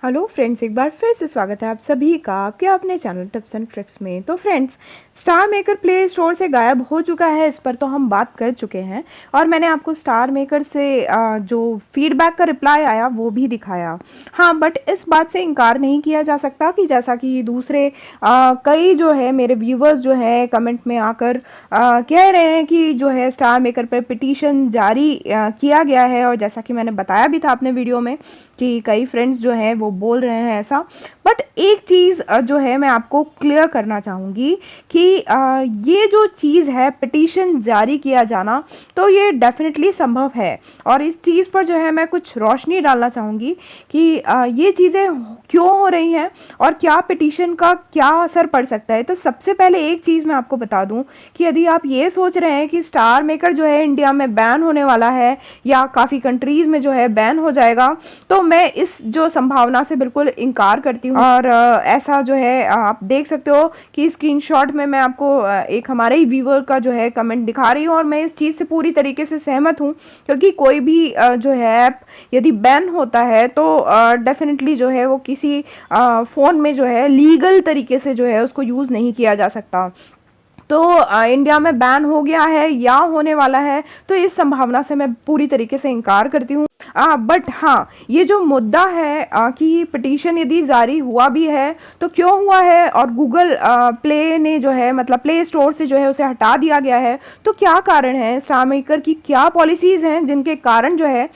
Hello friends, एक बार फिर से स्वागत है आप सभी का आपके अपने चैनल टिप्स एंड ट्रिक्स में। तो friends, star maker play store से गायब हो चुका है, इस पर तो हम बात कर चुके हैं और मैंने आपको स्टार मेकर से जो फीडबैक का रिप्लाई आया वो भी दिखाया। हाँ, बट इस बात से इनकार नहीं किया जा सकता कि जैसा कि दूसरे कई जो है मेरे व्यूवर्स जो है कमेंट में आकर कह रहे हैं कि जो है स्टार मेकर पर पिटीशन जारी किया गया है, और जैसा कि मैंने बताया भी था अपने वीडियो में कि कई फ्रेंड्स जो हैं वो बोल रहे हैं ऐसा। बट एक चीज़ जो है मैं आपको क्लियर करना चाहूँगी कि ये जो चीज़ है पिटीशन जारी किया जाना, तो ये डेफिनेटली संभव है। और इस चीज़ पर जो है मैं कुछ रोशनी डालना चाहूँगी कि ये चीज़ें क्यों हो रही हैं और क्या पिटीशन का क्या असर पड़ सकता है। तो सबसे पहले एक चीज़ मैं आपको बता दूं कि यदि आप ये सोच रहे हैं कि स्टार मेकर जो है इंडिया में बैन होने वाला है या काफ़ी कंट्रीज़ में जो है बैन हो जाएगा, तो मैं इस जो संभावना से बिल्कुल इनकार करती हूँ। और ऐसा जो है आप देख सकते हो कि स्क्रीनशॉट में मैं आपको एक हमारे ही व्यूअर का जो है कमेंट दिखा रही हूँ, और मैं इस चीज़ से पूरी तरीके से सहमत हूँ, क्योंकि कोई भी जो है ऐप यदि बैन होता है तो डेफिनेटली जो है वो किसी फ़ोन में जो है लीगल तरीके से जो है उसको यूज़ नहीं किया जा सकता। तो इंडिया में बैन हो गया है या होने वाला है, तो इस संभावना से मैं पूरी तरीके से इनकार करती हूँ। बट हाँ, ये जो मुद्दा है कि पिटीशन यदि जारी हुआ भी है तो क्यों हुआ है, और गूगल प्ले ने जो है मतलब प्ले स्टोर से जो है उसे हटा दिया गया है, तो क्या कारण है, स्टार मेकर की क्या पॉलिसीज़ हैं जिनके कारण जो है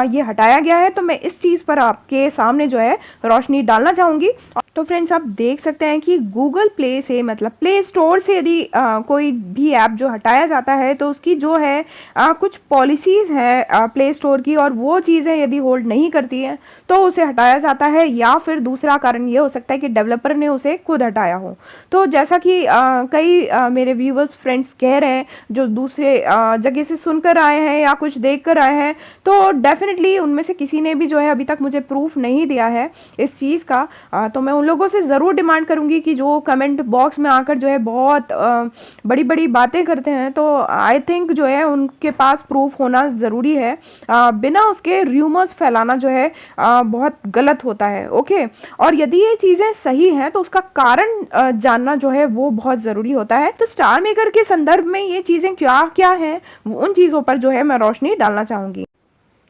ये हटाया गया है। तो मैं इस चीज़ पर आपके सामने जो है रोशनी डालना चाहूँगी। तो फ्रेंड्स, आप देख सकते हैं कि गूगल प्ले से मतलब प्ले स्टोर से यदि कोई भी ऐप जो हटाया जाता है तो उसकी जो है कुछ पॉलिसीज़ हैं प्ले स्टोर की, और वो चीज़ें यदि होल्ड नहीं करती हैं तो उसे हटाया जाता है, या फिर दूसरा कारण ये हो सकता है कि डेवलपर ने उसे खुद हटाया हो। तो जैसा कि कई मेरे व्यूवर्स फ्रेंड्स कह रहे हैं जो दूसरे जगह से सुनकर आए हैं या कुछ देख कर आए हैं, तो डेफिनेटली उनमें से किसी ने भी जो है अभी तक मुझे प्रूफ नहीं दिया है इस चीज़ का। तो मैं उन लोगों से ज़रूर डिमांड करूँगी कि जो कमेंट बॉक्स में आकर जो है बहुत बड़ी बड़ी बातें करते हैं, तो आई थिंक जो है उनके पास प्रूफ होना ज़रूरी है। बिना उसके र्यूमर्स फैलाना जो है बहुत गलत होता है। ओके, और यदि ये चीज़ें सही हैं तो उसका कारण जानना जो है वो बहुत ज़रूरी होता है। तो स्टार मेकर के संदर्भ में ये चीज़ें क्या क्या हैं, उन चीज़ों पर जो है मैं रोशनी डालना चाहूँगी।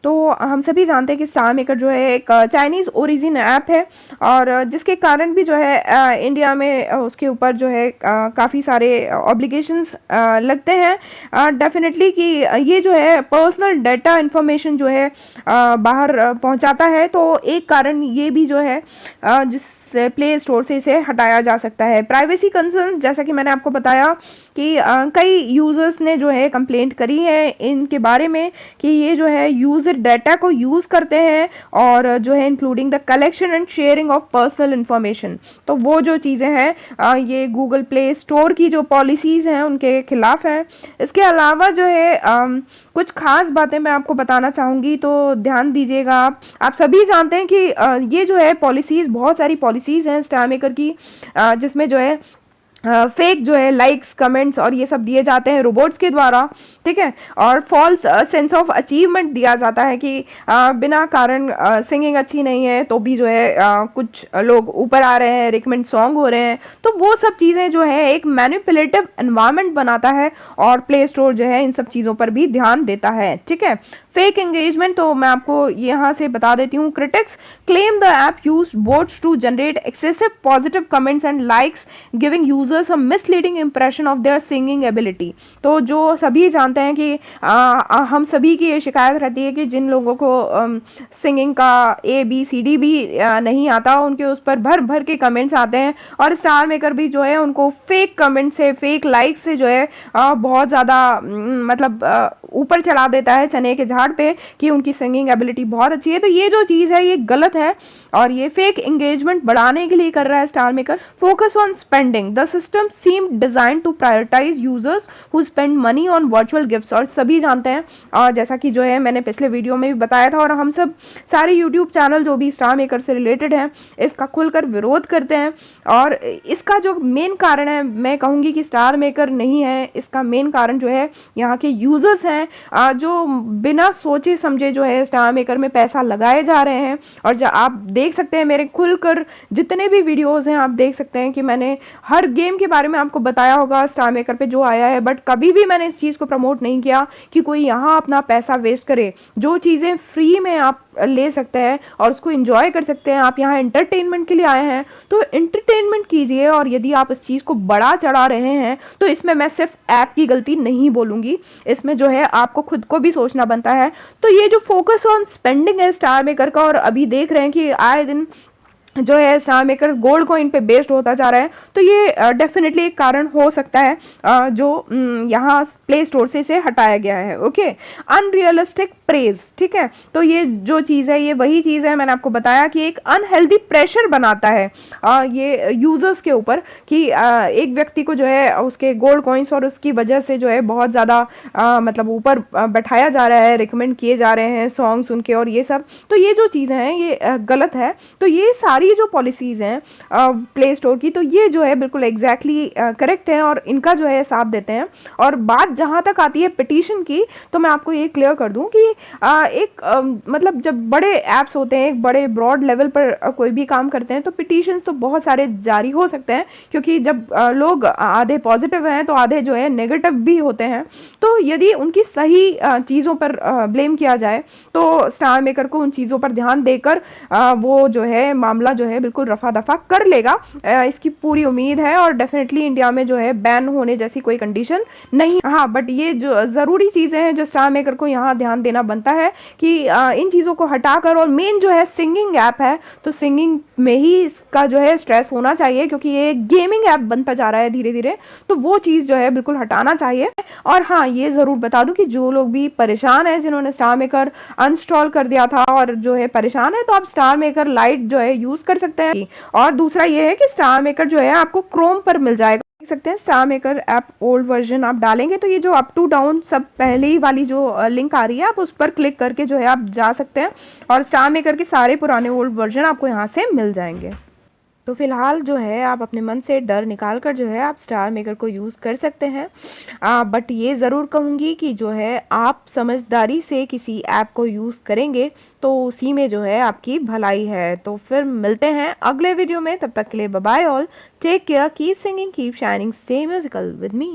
तो हम सभी जानते हैं कि स्टार मेकर जो है एक चाइनीज़ ओरिजिन ऐप है, और जिसके कारण भी जो है इंडिया में उसके ऊपर जो है काफ़ी सारे ऑब्लिगेशंस लगते हैं डेफिनेटली कि ये जो है पर्सनल डाटा इन्फॉर्मेशन जो है बाहर पहुंचाता है। तो एक कारण ये भी जो है जिस प्ले स्टोर से इसे हटाया जा सकता है। प्राइवेसी कंसर्न, जैसा कि मैंने आपको बताया कि कई यूज़र्स ने जो है कंप्लेंट करी है इनके बारे में कि ये जो है यूज़र डाटा को यूज़ करते हैं, और जो है including the collection and sharing of personal information. तो वो जो चीज़ें हैं ये गूगल प्ले स्टोर की जो पॉलिसीज़ हैं उनके खिलाफ हैं। इसके अलावा जो है कुछ खास बातें मैं आपको बताना चाहूँगी, तो ध्यान दीजिएगा। आप सभी जानते हैं कि ये जो है पॉलिसीज़, बहुत सारी पॉलिसीज़ हैं स्टार मेकर की, जिसमें जो है फेक जो है लाइक्स कमेंट्स और ये सब दिए जाते हैं रोबोट्स के द्वारा, ठीक है। और फॉल्स सेंस ऑफ अचीवमेंट दिया जाता है कि बिना कारण सिंगिंग अच्छी नहीं है तो भी जो है कुछ लोग ऊपर आ रहे हैं, रिकमेंड सॉन्ग हो रहे हैं। तो वो सब चीज़ें जो है एक मैनिपुलेटिव एनवायरनमेंट बनाता है, और प्ले स्टोर जो है इन सब चीज़ों पर भी ध्यान देता है, ठीक है। फेक एंगेजमेंट, तो मैं आपको यहाँ से बता देती हूँ। Critics claim the app used bots to generate excessive positive comments and likes giving users a misleading impression of their singing ability. तो जो सभी जानते हैं कि हम सभी की ये शिकायत रहती है कि जिन लोगों को सिंगिंग का ABCD भी नहीं आता, उनके उस पर भर भर के कमेंट्स आते हैं, और स्टार मेकर भी जो है उनको फेक कमेंट से, फेक लाइक से जो है बहुत ज़्यादा मतलब ऊपर चढ़ा देता है चने के झाड़ पे कि उनकी सिंगिंग एबिलिटी बहुत अच्छी है। तो ये जो चीज़ है ये गलत है, और ये फेक एंगेजमेंट बढ़ाने के लिए कर रहा है star maker. Focus on spending, the system seem designed to prioritise users who spend money on virtual annual gifts, और सभी जानते हैं, और जैसा कि जो है मैंने पिछले वीडियो में भी बताया था, और हम सब सारे यूट्यूब चैनल जो भी स्टार मेकर से रिलेटेड हैं इसका खुलकर विरोध करते हैं। और इसका जो मेन कारण है, मैं कहूँगी कि स्टार मेकर नहीं है, इसका मेन कारण जो है यहाँ के यूज़र्स हैं, जो बिना सोचे समझे जो है स्टार मेकर में पैसा लगाए जा रहे हैं। और जो आप देख सकते हैं मेरे खुलकर जितने भी वीडियोस हैं, आप देख सकते हैं कि मैंने हर गेम के बारे में आपको बताया होगा स्टार मेकर पे जो आया है, बट कभी भी मैंने इस चीज़ को प्रमोट नहीं किया कि कोई यहाँ अपना पैसा वेस्ट करे। जो चीज़ें फ्री में आप ले सकते हैं और उसको एंजॉय कर सकते हैं, आप यहाँ एंटरटेनमेंट के लिए आए हैं तो एंटरटेनमेंट कीजिए। और यदि आप इस चीज़ को बढ़ा चढ़ा रहे हैं तो इसमें मैं सिर्फ ऐप की गलती नहीं बोलूँगी, इसमें जो है आपको खुद को भी सोचना बनता है। तो ये जो फोकस ऑन स्पेंडिंग है स्टार मेकर का, और अभी देख रहे हैं कि आए दिन जो है स्टार मेकर गोल्ड कॉइन पे बेस्ड होता जा रहा है, तो ये डेफिनेटली एक कारण हो सकता है जो यहाँ प्ले स्टोर से इसे हटाया गया है। ओके, अनरियलिस्टिक प्रेज, ठीक है, तो ये जो चीज़ है ये वही चीज़ है, मैंने आपको बताया कि एक अनहेल्दी प्रेशर बनाता है ये यूज़र्स के ऊपर कि एक व्यक्ति को जो है उसके गोल्ड कॉइन्स और उसकी वजह से जो है बहुत ज़्यादा मतलब ऊपर बैठाया जा रहा है, रिकमेंड किए जा रहे हैं सॉन्ग सुन के और ये सब। तो ये जो चीज़ें हैं ये गलत है। तो ये सारी जो पॉलिसीज़ हैं प्ले स्टोर की, तो ये जो है बिल्कुल एग्जैक्टली करेक्ट है और इनका जो है साथ देते हैं। और बात जहाँ तक आती है पिटीशन की, तो मैं आपको ये क्लियर कर दूं कि मतलब जब बड़े ऐप्स होते हैं, एक बड़े ब्रॉड लेवल पर कोई भी काम करते हैं, तो पिटीशंस तो बहुत सारे जारी हो सकते हैं, क्योंकि जब लोग आधे पॉजिटिव हैं तो आधे जो है नेगेटिव भी होते हैं। तो यदि उनकी सही चीज़ों पर ब्लेम किया जाए तो स्टार मेकर को उन चीज़ों पर ध्यान देकर वो जो है मामला जो है बिल्कुल रफा दफा कर लेगा, इसकी पूरी उम्मीद है। और डेफिनेटली इंडिया में जो है बैन होने जैसी कोई कंडीशन नहीं। हाँ, बट ये जो ज़रूरी चीज़ें हैं जो स्टार मेकर को यहाँ ध्यान देना बनता है कि इन चीज़ों को हटाकर, और मेन जो है सिंगिंग ऐप है तो सिंगिंग में ही इसका जो है स्ट्रेस होना चाहिए, क्योंकि ये गेमिंग ऐप बनता जा रहा है धीरे धीरे, तो वो चीज़ जो है बिल्कुल हटाना चाहिए। और हाँ, ये ज़रूर बता दूं कि जो लोग भी परेशान हैं, जिन्होंने स्टार मेकर अनइंस्टॉल कर दिया था और जो है परेशान है, तो आप स्टार मेकर लाइट जो है यूज़ कर सकते हैं। और दूसरा ये है कि स्टार मेकर जो है आपको क्रोम पर मिल जाएगा, देख सकते हैं star maker app old version आप डालेंगे तो ये जो अप टू डाउन सब पहले ही वाली जो लिंक आ रही है आप उस पर क्लिक करके जो है आप जा सकते हैं और स्टार मेकर के सारे पुराने ओल्ड वर्जन आपको यहाँ से मिल जाएंगे। तो फिलहाल जो है आप अपने मन से डर निकाल कर जो है आप स्टार मेकर को यूज़ कर सकते हैं। बट ये ज़रूर कहूँगी कि जो है आप समझदारी से किसी ऐप को यूज़ करेंगे तो उसी में जो है आपकी भलाई है। तो फिर मिलते हैं अगले वीडियो में, तब तक के लिए bye bye all, take care, keep singing, keep shining, stay musical with me.